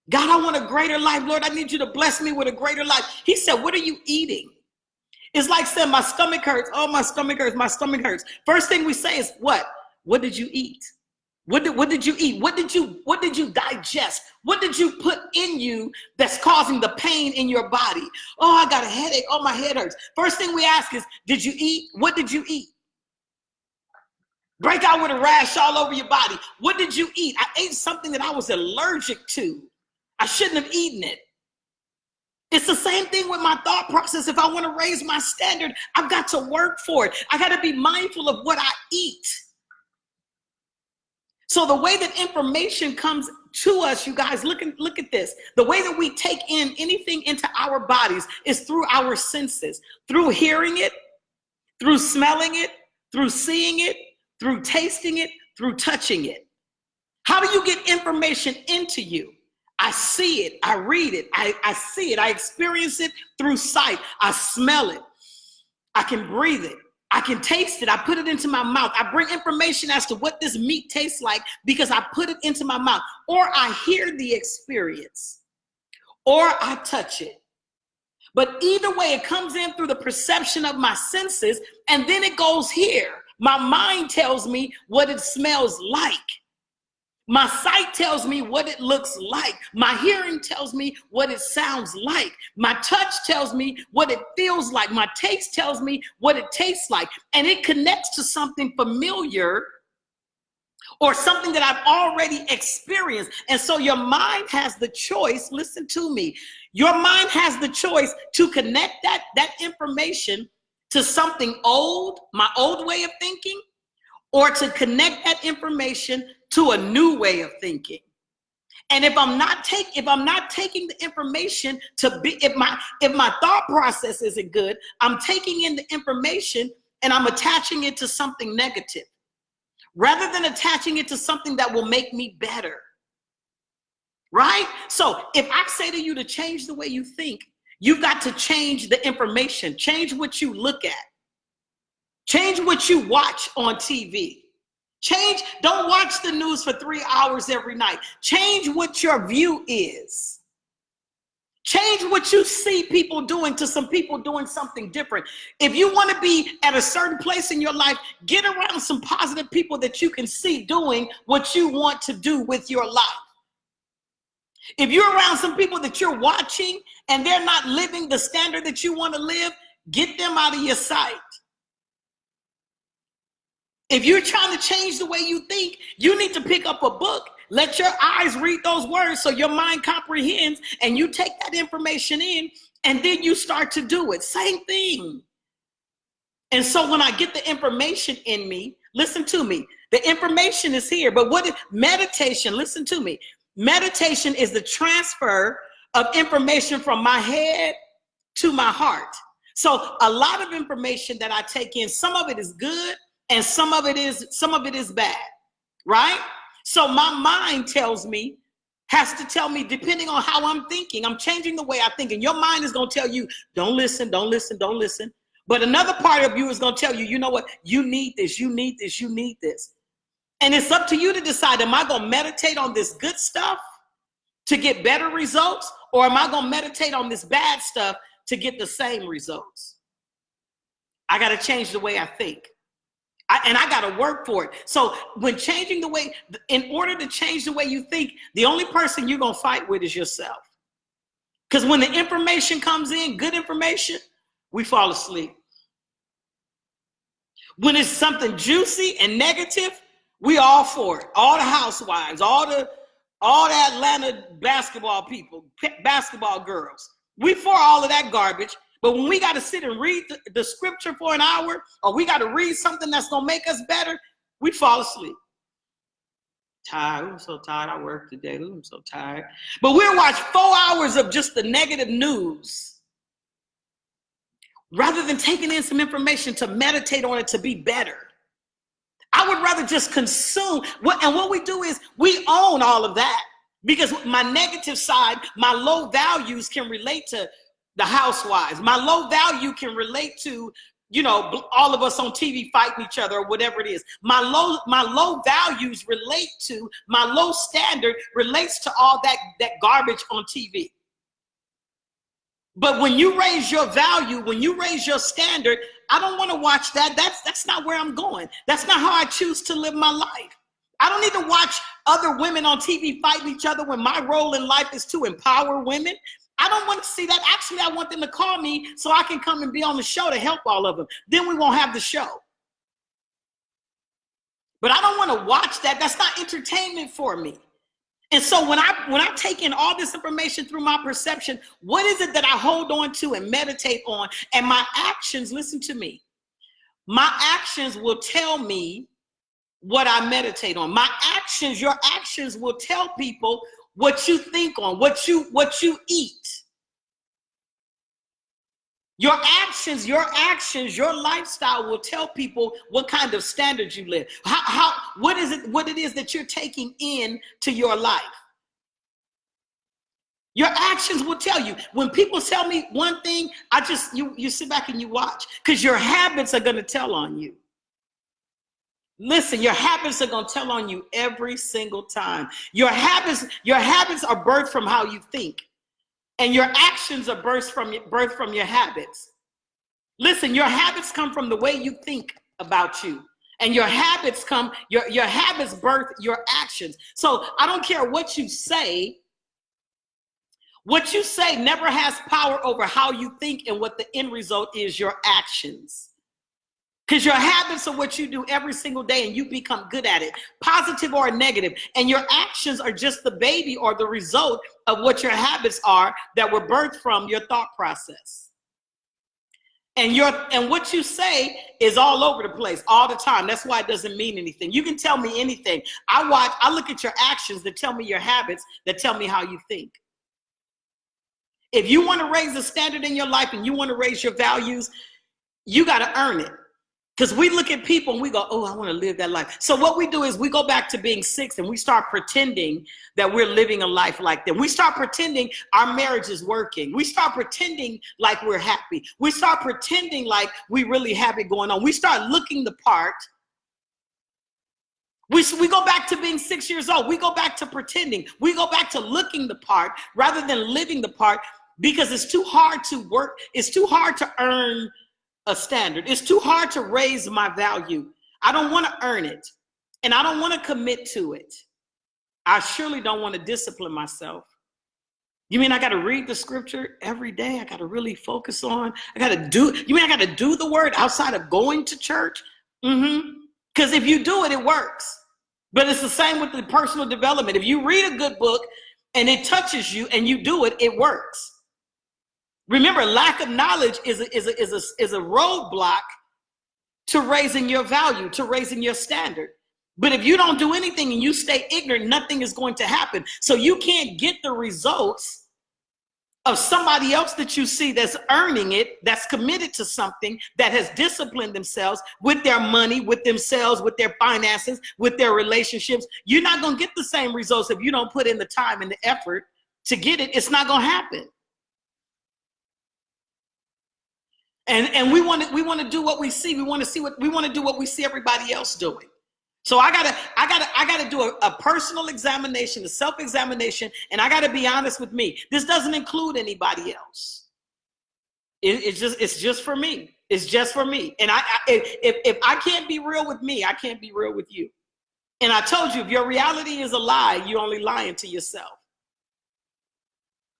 God, I want a greater life. Lord, I need you to bless me with a greater life. He said, what are you eating? It's like saying, my stomach hurts. Oh, my stomach hurts. My stomach hurts. First thing we say is what? What did you eat? What did you eat? What did you digest? What did you put in you that's causing the pain in your body? Oh, I got a headache. Oh, my head hurts. First thing we ask is, did you eat? What did you eat? Break out with a rash all over your body. What did you eat? I ate something that I was allergic to. I shouldn't have eaten it. It's the same thing with my thought process. If I want to raise my standard, I've got to work for it. I got to be mindful of what I eat. So the way that information comes to us, you guys, look at this. The way that we take in anything into our bodies is through our senses, through hearing it, through smelling it, through seeing it, through tasting it, through touching it. How do you get information into you? I see it, I read it, I see it, I experience it through sight, I smell it, I can breathe it, I can taste it, I put it into my mouth. I bring information as to what this meat tastes like because I put it into my mouth, or I hear the experience, or I touch it. But either way, it comes in through the perception of my senses, and then it goes here. My mind tells me what it smells like. My sight tells me what it looks like. My hearing tells me what it sounds like. My touch tells me what it feels like. My taste tells me what it tastes like. And it connects to something familiar or something that I've already experienced. And so your mind has the choice, listen to me, your mind has the choice to connect that information to something old, my old way of thinking, or to connect that information to a new way of thinking. And if I'm not taking the information to be, if my thought process isn't good, I'm taking in the information and I'm attaching it to something negative rather than attaching it to something that will make me better. Right? So if I say to you to change the way you think, you've got to change the information, change what you look at, change what you watch on TV. Don't watch the news for 3 hours every night. Change what your view is. Change what you see people doing to some people doing something different. If you want to be at a certain place in your life, get around some positive people that you can see doing what you want to do with your life. If you're around some people that you're watching and they're not living the standard that you want to live, get them out of your sight. If you're trying to change the way you think, you need to pick up a book. Let your eyes read those words so your mind comprehends, and you take that information in, and then you start to do it. Same thing. And so when I get the information in me, listen to me. The information is here, but what is meditation? Listen to me. Meditation is the transfer of information from my head to my heart. So a lot of information that I take in, some of it is good, and some of it is bad, right? So my mind has to tell me, depending on how I'm thinking, I'm changing the way I think. And your mind is going to tell you, don't listen, don't listen, don't listen. But another part of you is going to tell you, you know what? You need this, you need this, you need this. And it's up to you to decide, am I going to meditate on this good stuff to get better results? Or am I going to meditate on this bad stuff to get the same results? I got to change the way I think. And I got to work for it. So when changing the way, in order to change the way you think, the only person you're going to fight with is yourself. Because when the information comes in, good information, we fall asleep. When it's something juicy and negative, we all for it. All the housewives, all the Atlanta basketball people, basketball girls, we for all of that garbage. But when we got to sit and read the scripture for an hour, or we got to read something that's going to make us better, we fall asleep. Tired. I'm so tired. I worked today. I'm so tired. But we'll watch 4 hours of just the negative news rather than taking in some information to meditate on it to be better. I would rather just consume. And what we do is we own all of that, because my negative side, my low values can relate to the housewives. My low value can relate to, all of us on TV fighting each other or whatever it is. My low values relate to, my low standard relates to all that garbage on TV. But when you raise your value, when you raise your standard, I don't want to watch that. That's not where I'm going. That's not how I choose to live my life. I don't need to watch other women on TV fighting each other when my role in life is to empower women. I don't want to see that. Actually, I want them to call me so I can come and be on the show to help all of them. Then we won't have the show. But I don't want to watch that. That's not entertainment for me. And so when I take in all this information through my perception, what is it that I hold on to and meditate on? And my actions, listen to me, my actions will tell me what I meditate on. Your actions will tell people what you think on, what you eat. Your actions, your lifestyle will tell people what kind of standards you live. What it is that you're taking in to your life. Your actions will tell you. When people tell me one thing, you sit back and you watch, because your habits are going to tell on you. Listen, your habits are going to tell on you every single time. Your habits are birthed from how you think. And your actions are birthed from your habits. Listen, your habits come from the way you think about you. And your habits birth your actions. So I don't care what you say. What you say never has power over how you think, and what the end result is, your actions. Because your habits are what you do every single day, and you become good at it, positive or negative. And your actions are just the baby or the result of what your habits are that were birthed from your thought process. And what you say is all over the place all the time. That's why it doesn't mean anything. You can tell me anything. I look at your actions that tell me your habits, that tell me how you think. If you want to raise the standard in your life and you want to raise your values, you got to earn it. Because we look at people and we go, oh, I want to live that life. So what we do is we go back to being 6 and we start pretending that we're living a life like them. We start pretending our marriage is working. We start pretending like we're happy. We start pretending like we really have it going on. We start looking the part. We go back to being 6 years old. We go back to pretending. We go back to looking the part rather than living the part, because it's too hard to work. It's too hard to earn a standard. It's too hard to raise my value. I don't want to earn it, and I don't want to commit to it. I surely don't want to discipline myself. You mean I got to read the scripture every day? I got to really focus on, you mean I got to do the word outside of going to church? Because if you do it, it works. But it's the same with the personal development. If you read a good book and it touches you and you do it, it works. Remember, lack of knowledge is a roadblock to raising your value, to raising your standard. But if you don't do anything and you stay ignorant, nothing is going to happen. So you can't get the results of somebody else that you see that's earning it, that's committed to something, that has disciplined themselves with their money, with themselves, with their finances, with their relationships. You're not going to get the same results if you don't put in the time and the effort to get it. It's not going to happen. And we want to do what we see. We want to do what we see everybody else doing. So I gotta do a personal examination, a self-examination, and I gotta be honest with me. This doesn't include anybody else. It's just for me. It's just for me. And if I can't be real with me, I can't be real with you. And I told you, if your reality is a lie, you're only lying to yourself.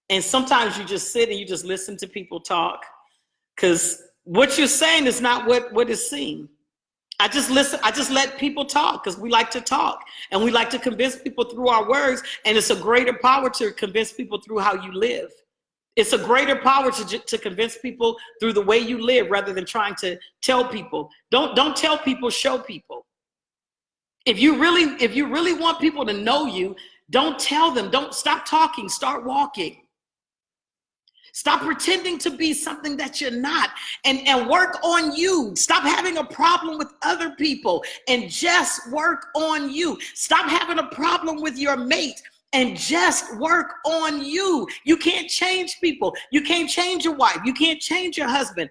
And sometimes you just sit and you just listen to people talk, because what you're saying is not what is seen. I just let people talk, because we like to talk and we like to convince people through our words. And it's a greater power to convince people through how you live. It's a greater power to convince people through the way you live, rather than trying to tell people. Don't tell people, show people. If you really want people to know you, don't tell them. Don't stop talking, start walking. Stop pretending to be something that you're not, and work on you. Stop having a problem with other people and just work on you. Stop having a problem with your mate and just work on you. You can't change people. You can't change your wife. You can't change your husband.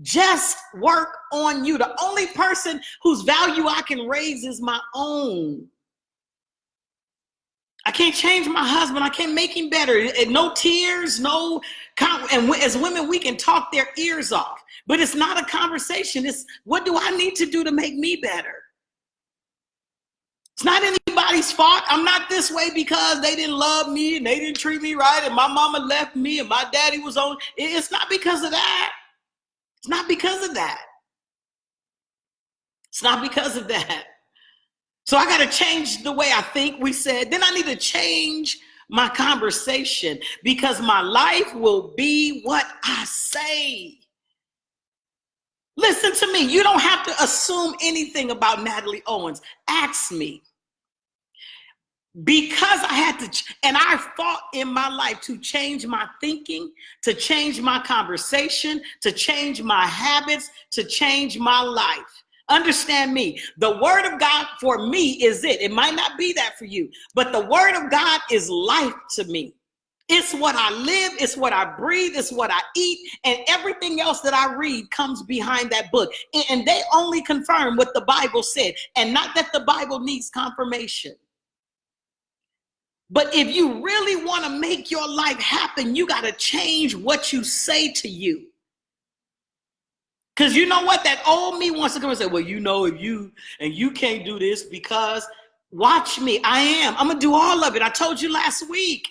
Just work on you. The only person whose value I can raise is my own. I can't change my husband. I can't make him better. No tears, no. And as women, we can talk their ears off, but it's not a conversation. It's, what do I need to do to make me better? It's not anybody's fault. I'm not this way because they didn't love me and they didn't treat me right and my mama left me and my daddy was on. It's not because of that. It's not because of that. It's not because of that. So I got to change the way I think, we said. Then I need to change my conversation, because my life will be what I say. Listen to me. You don't have to assume anything about Natalie Owens. Ask me. Because I had to, and I fought in my life to change my thinking, to change my conversation, to change my habits, to change my life. Understand me. The word of God for me is it. It might not be that for you, but the word of God is life to me. It's what I live. It's what I breathe. It's what I eat. And everything else that I read comes behind that book. And they only confirm what the Bible said, and not that the Bible needs confirmation. But if you really want to make your life happen, you got to change what you say to you. Because you know what? That old me wants to come and say, well, you know, if you can't do this because, watch me. I'm going to do all of it. I told you last week.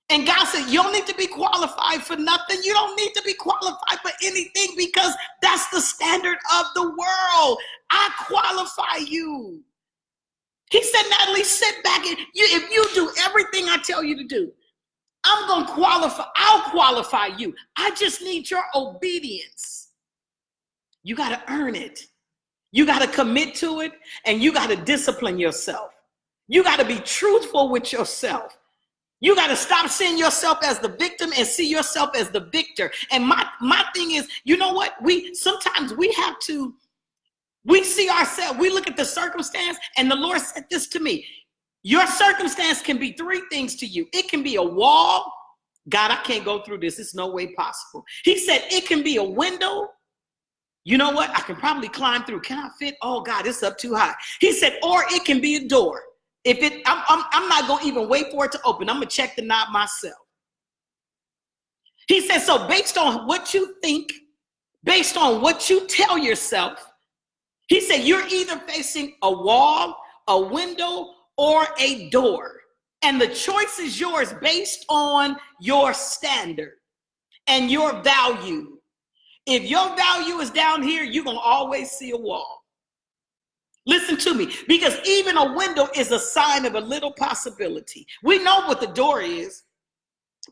And God said, you don't need to be qualified for nothing. You don't need to be qualified for anything, because that's the standard of the world. I qualify you. He said, Natalie, sit back and if you do everything I tell you to do, I'm going to qualify. I'll qualify you. I just need your obedience. You got to earn it. You got to commit to it, and you got to discipline yourself. You got to be truthful with yourself. You got to stop seeing yourself as the victim and see yourself as the victor. And my thing is, you know what? Sometimes we see ourselves, we look at the circumstance, and the Lord said this to me. Your circumstance can be three things to you. It can be a wall. God, I can't go through this. It's no way possible. He said it can be a window. You know what? I can probably climb through. Can I fit? Oh God, it's up too high. He said, or it can be a door. I'm not going to even wait for it to open. I'm going to check the knob myself. He said, so based on what you think, based on what you tell yourself, he said, you're either facing a wall, a window, or a door. And the choice is yours based on your standard and your value. If your value is down here, you're going to always see a wall. Listen to me, because even a window is a sign of a little possibility. We know what the door is,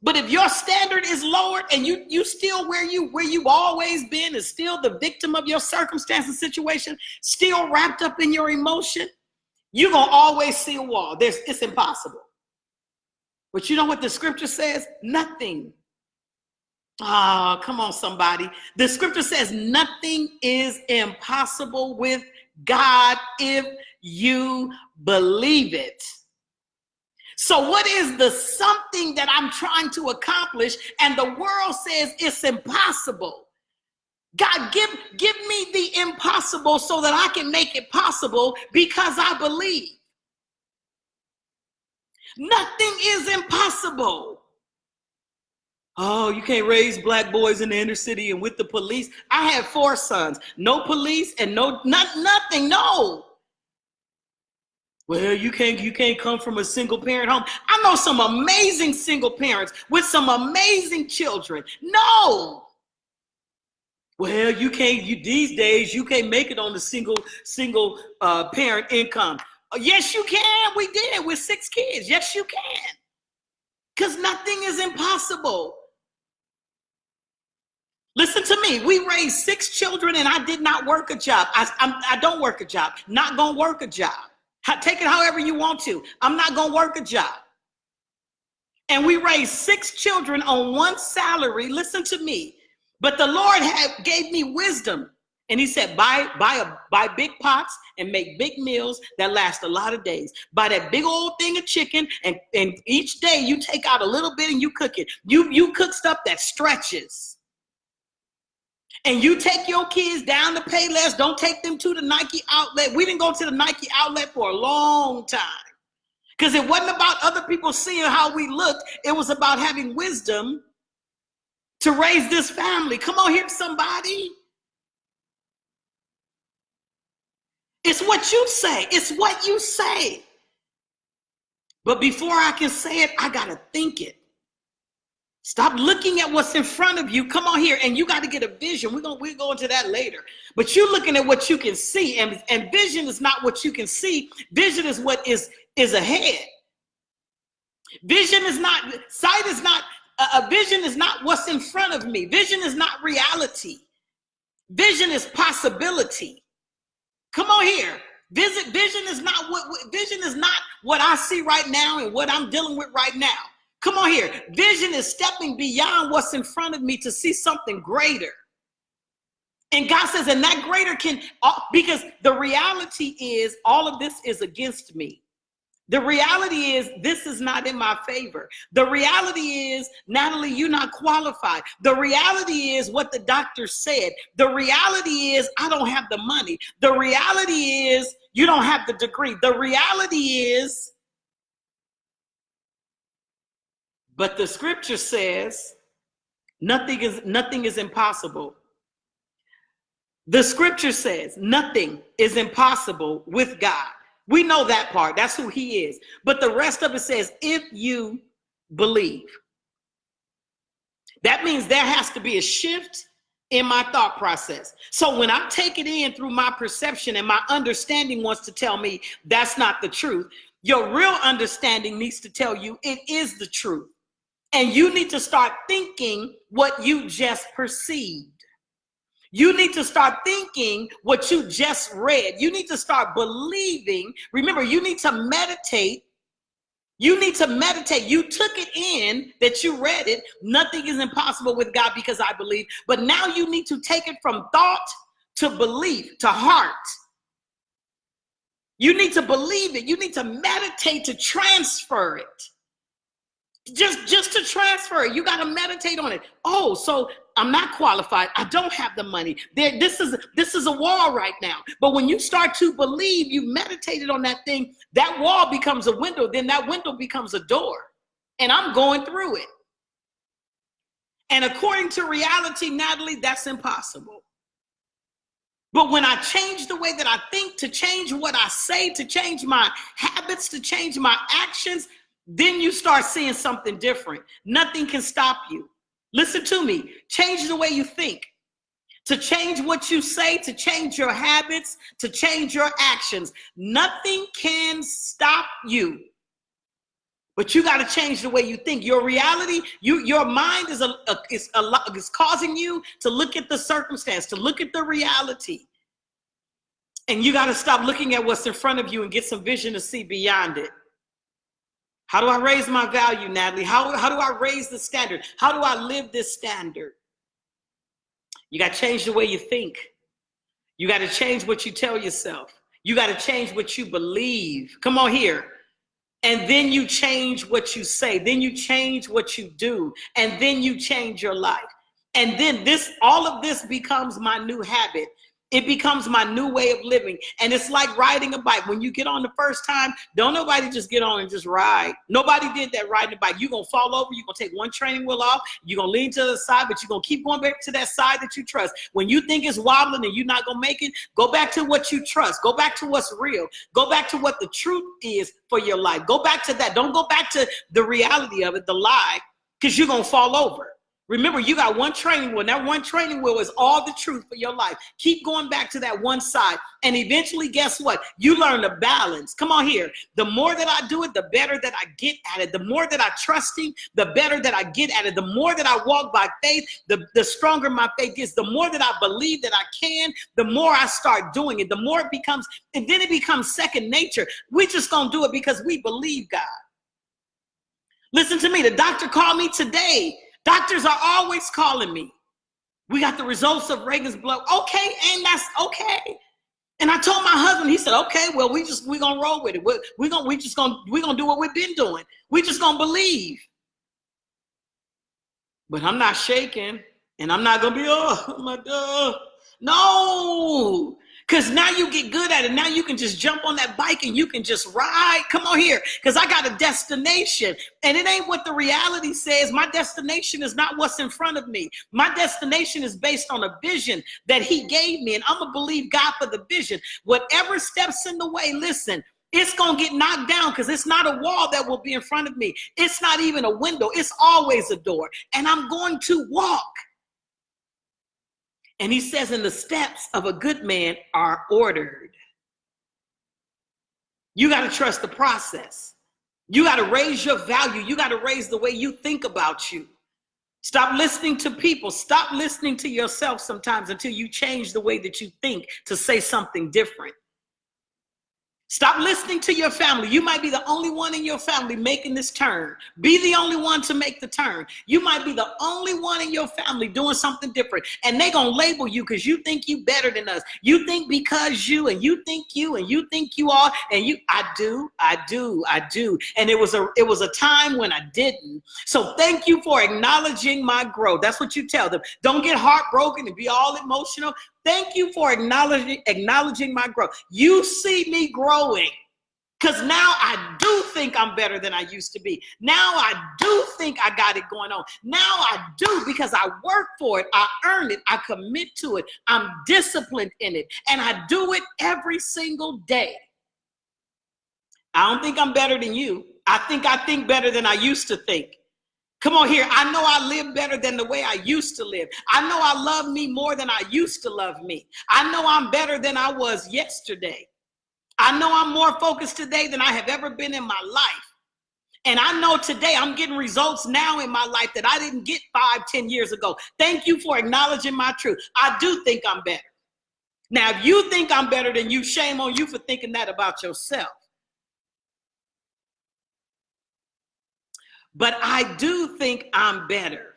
but if your standard is lowered and you still where you've always been, is still the victim of your circumstance and situation, still wrapped up in your emotion, you're going to always see a wall. It's impossible. But you know what the scripture says? Nothing. Oh, come on, somebody. The scripture says nothing is impossible with God if you believe it. So what is the something that I'm trying to accomplish and the world says it's impossible? God, give me the impossible so that I can make it possible because I believe. Nothing is impossible. Oh, you can't raise black boys in the inner city and with the police. I had 4 sons, no police and nothing, no. Well, you can't come from a single parent home. I know some amazing single parents with some amazing children. No. Well, these days you can't make it on the single parent income. Yes, you can. We did with 6 kids. Yes, you can. Because nothing is impossible. Listen to me. We raised 6 children and I did not work a job. I don't work a job. Not going to work a job. Take it however you want to. I'm not going to work a job. And we raised 6 children on 1 salary. Listen to me. But the Lord gave me wisdom. And he said, buy big pots and make big meals that last a lot of days. Buy that big old thing of chicken, and each day you take out a little bit and you cook it. You cook stuff that stretches. And you take your kids down to Payless. Don't take them to the Nike outlet. We didn't go to the Nike outlet for a long time. Because it wasn't about other people seeing how we looked. It was about having wisdom to raise this family. Come on here, somebody. It's what you say. It's what you say. But before I can say it, I got to think it. Stop looking at what's in front of you. Come on here. And you got to get a vision. We'll go into that later. But you're looking at what you can see. And vision is not what you can see. Vision is what is ahead. Vision is not, sight is not, a vision is not what's in front of me. Vision is not reality. Vision is possibility. Come on here. Vision is not what I see right now and what I'm dealing with right now. Come on here. Vision is stepping beyond what's in front of me to see something greater. And God says, and that greater can, because the reality is all of this is against me. The reality is this is not in my favor. The reality is, Natalie, you're not qualified. The reality is what the doctor said. The reality is I don't have the money. The reality is you don't have the degree. The reality is, but the scripture says nothing is impossible. The scripture says nothing is impossible with God. We know that part. That's who he is. But the rest of it says, if you believe. That means there has to be a shift in my thought process. So when I take it in through my perception and my understanding wants to tell me that's not the truth, your real understanding needs to tell you it is the truth. And you need to start thinking what you just perceived. You need to start thinking what you just read. You need to start believing. Remember, you need to meditate. You need to meditate. You took it in that you read it. Nothing is impossible with God because I believe. But now you need to take it from thought to belief, to heart. You need to believe it. You need to meditate to transfer it. Just to transfer it. You got to meditate on it. Oh, so I'm not qualified. I don't have the money. This is a wall right now. But when you start to believe, you meditated on that thing, that wall becomes a window. Then that window becomes a door. And I'm going through it. And according to reality, Natalie, that's impossible. But when I change the way that I think, to change what I say, to change my habits, to change my actions, then you start seeing something different. Nothing can stop you. Listen to me. Change the way you think. To change what you say, to change your habits, to change your actions. Nothing can stop you. But you got to change the way you think. Your reality, your mind is causing you to look at the circumstance, to look at the reality. And you got to stop looking at what's in front of you and get some vision to see beyond it. How do I raise my value, Natalie? How do I raise the standard? How do I live this standard? You got to change the way you think. You got to change what you tell yourself. You got to change what you believe. Come on here. And then you change what you say. Then you change what you do. And then you change your life. And then all of this becomes my new habit. It becomes my new way of living. And it's like riding a bike. When you get on the first time, don't nobody just get on and just ride. Nobody did that riding a bike. You're going to fall over. You're going to take one training wheel off. You're going to lean to the side, but you're going to keep going back to that side that you trust. When you think it's wobbling and you're not going to make it, go back to what you trust. Go back to what's real. Go back to what the truth is for your life. Go back to that. Don't go back to the reality of it, the lie, because you're going to fall over. Remember, you got one training wheel. That one training wheel is all the truth for your life. Keep going back to that one side. And eventually, guess what? You learn to balance. Come on here. The more that I do it, the better that I get at it. The more that I trust him, the better that I get at it. The more that I walk by faith, the stronger my faith is. The more that I believe that I can, the more I start doing it. The more it becomes, and then it becomes second nature. We just gonna do it because we believe God. Listen to me. The doctor called me today. Doctors are always calling me. We got the results of Reagan's blood. Okay, and that's okay. And I told my husband, he said, okay, well, we're gonna roll with it. We're gonna do what we've been doing. We just gonna believe. But I'm not shaking, and I'm not gonna be, oh my God. No. Because now you get good at it. Now you can just jump on that bike and you can just ride. Come on here. Because I got a destination. And it ain't what the reality says. My destination is not what's in front of me. My destination is based on a vision that he gave me. And I'm going to believe God for the vision. Whatever steps in the way, listen, it's going to get knocked down because it's not a wall that will be in front of me. It's not even a window. It's always a door. And I'm going to walk. And he says, and the steps of a good man are ordered. You got to trust the process. You got to raise your value. You got to raise the way you think about you. Stop listening to people. Stop listening to yourself sometimes until you change the way that you think to say something different. Stop listening to your family. You might be the only one in your family making this turn. Be the only one to make the turn. You might be the only one in your family doing something different. And they're going to label you because you think you better than us. You think because you, and you think you, and you think you are, and you, I do. And it was a time when I didn't. So thank you for acknowledging my growth. That's what you tell them. Don't get heartbroken and be all emotional. Thank you for acknowledging my growth. You see me growing because now I do think I'm better than I used to be. Now I do think I got it going on. Now I do because I work for it. I earn it. I commit to it. I'm disciplined in it. And I do it every single day. I don't think I'm better than you. I think better than I used to think. Come on here. I know I live better than the way I used to live. I know I love me more than I used to love me. I know I'm better than I was yesterday. I know I'm more focused today than I have ever been in my life. And I know today I'm getting results now in my life that I didn't get 5, 10 years ago. Thank you for acknowledging my truth. I do think I'm better. Now, if you think I'm better than you, shame on you for thinking that about yourself. But I do think I'm better.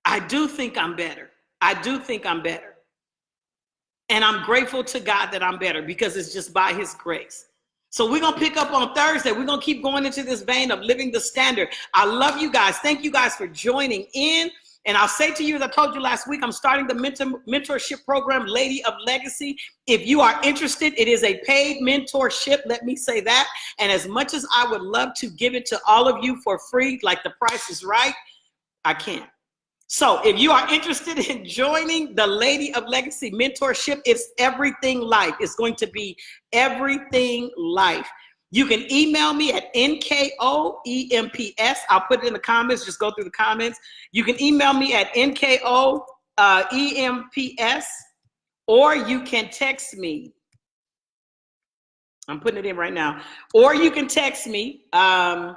I do think I'm better. I do think I'm better. And I'm grateful to God that I'm better because it's just by his grace. So we're going to pick up on Thursday. We're going to keep going into this vein of living the standard. I love you guys. Thank you guys for joining in. And I'll say to you, as I told you last week, I'm starting the mentorship program, Lady of Legacy. If you are interested, it is a paid mentorship. Let me say that. And as much as I would love to give it to all of you for free, like the price is right, I can't. So if you are interested in joining the Lady of Legacy mentorship, it's everything life. It's going to be everything life. You can email me at NKOEMPS. I'll put it in the comments. Just go through the comments. You can email me at NKOEMPS, or you can text me. I'm putting it in right now. Or you can text me and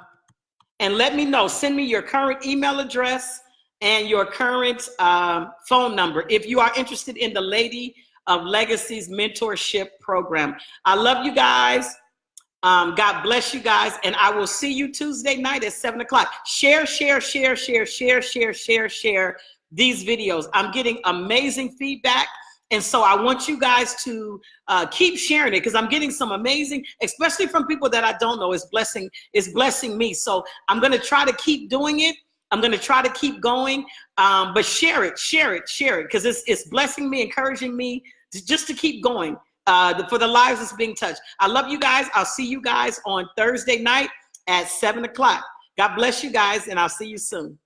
let me know. Send me your current email address and your current phone number if you are interested in the Lady of Legacy's mentorship program. I love you guys. God bless you guys. And I will see you Tuesday night at 7 o'clock. Share these videos. I'm getting amazing feedback. And so I want you guys to keep sharing it because I'm getting some amazing, especially from people that I don't know. It's blessing me. So I'm going to try to keep doing it. I'm going to try to keep going, but share it, because it's blessing me, encouraging me just to keep going for the lives that's being touched. I love you guys. I'll see you guys on Thursday night at 7 o'clock. God bless you guys, and I'll see you soon.